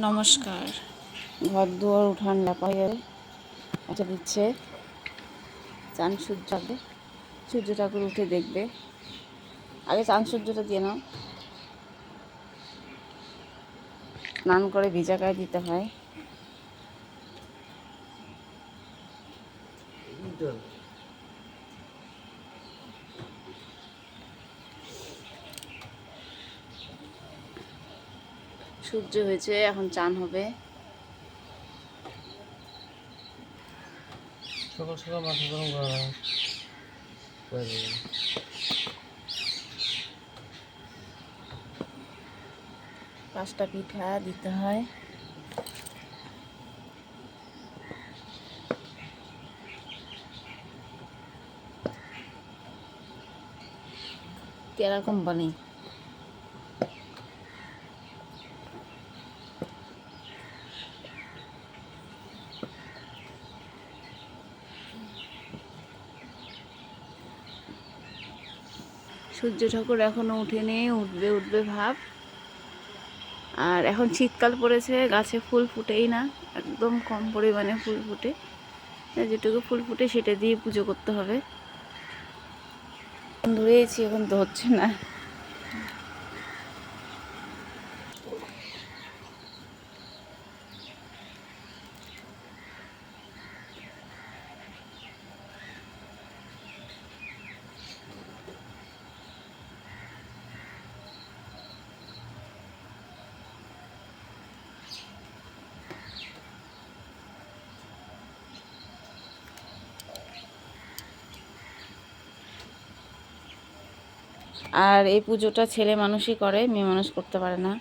নমস্কার। ঘর দুয়ার উঠান লেপা গেলে এটা দিচ্ছে চাঁদ সূর্য আগে সূর্য ঠাকুর উঠে দেখবে। আগে চাঁদ সূর্যটা দিয়ে নাও। স্নান করে ভিজা গায়ে দিতে হয়। সূর্য হয়েছে, এখন চান হবে। সকাল সকাল মাথা গরম করা হয়। 5টা পিঠা দিতে হয়। তেরা কোম্পানি সূর্য ঠাকুর এখনো উঠেনি, উঠবে ভাব। আর এখন শীতকাল পড়েছে, গাছে ফুল ফুটেই না, একদম কম পরিমাণে ফুল ফুটে। যেটুকু ফুল ফুটে সেটা দিয়ে পুজো করতে হবে। ধুয়েছি, এখন তো হচ্ছে না। আর এই পুজোটা ছেলে মানুষই করে, মেয়ে মানুষ করতে পারে না।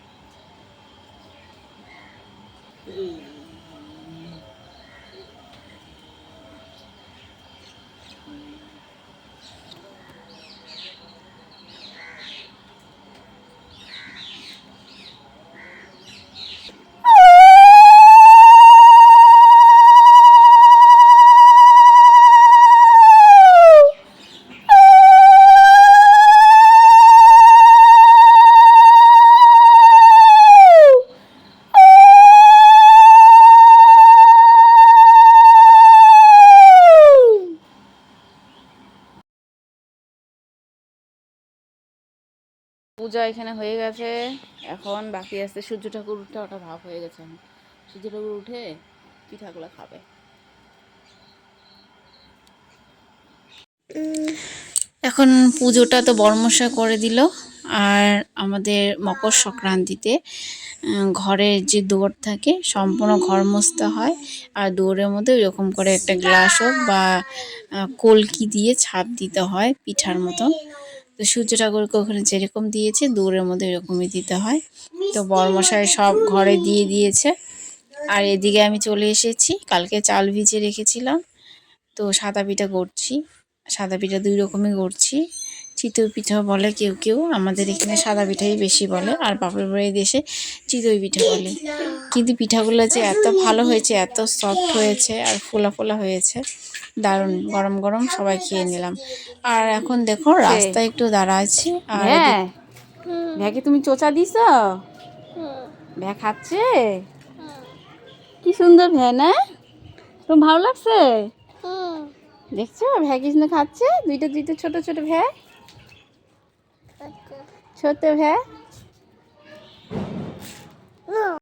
পূজা এখানে হয়ে গেছে, এখন বাকি আছে সূর্য ঠাকুর উঠে, ওটা ভাব হয়ে গেছে। এখন সূর্য ঠাকুর উঠে পিঠাগুলো খাবে। এখন পুজোটা তো বড়মশাই করে দিল। আর আমাদের মকর সংক্রান্তিতে ঘরের যে দুয়ার থাকে সম্পূর্ণ ঘর মুছতে হয়। আর দুয়ারের মধ্যে এরকম করে একটা গ্লাস হোক বা কলকি দিয়ে ছাপ দিতে হয় পিঠার মতন। তো সূর্য ঠাকুরকে ওখানে যেরকম দিয়েছে দুয়ারের মধ্যে এরকমই দিতে হয়। তো বড়মশাই সব ঘরে দিয়ে দিয়েছে। আর এদিকে আমি চলে এসেছি, কালকে চাল ভিজে রেখেছিলাম। তো সাদা পিঠা করছি। সাদা পিঠা 2 রকমই করছি। চিতই পিঠা বলে কেউ কেউ, আমাদের এখানে সাদা পিঠাই বেশি বলে। আর বাপের বাড়ির দেশে চিতই পিঠা বলে। কিন্তু পিঠাগুলো যে এত ভালো হয়েছে, এত সফট হয়েছে আর ফোলা ফোলা হয়েছে, দারুণ। গরম গরম সবাই খেয়ে নিলাম। আর এখন দেখো রাস্তায় একটু দাঁড়া আছি। আর ভ্যাকে তুমি চোচা দিছ? ভ্যা খাচ্ছে? কি সুন্দর ভ্যা না? তোমার ভালো লাগছে? দেখছো ভ্যা কি সুন্দর খাচ্ছে, দুইটা দুইটা ছোট ছোট ভ্যা, ছোট ভ্যা।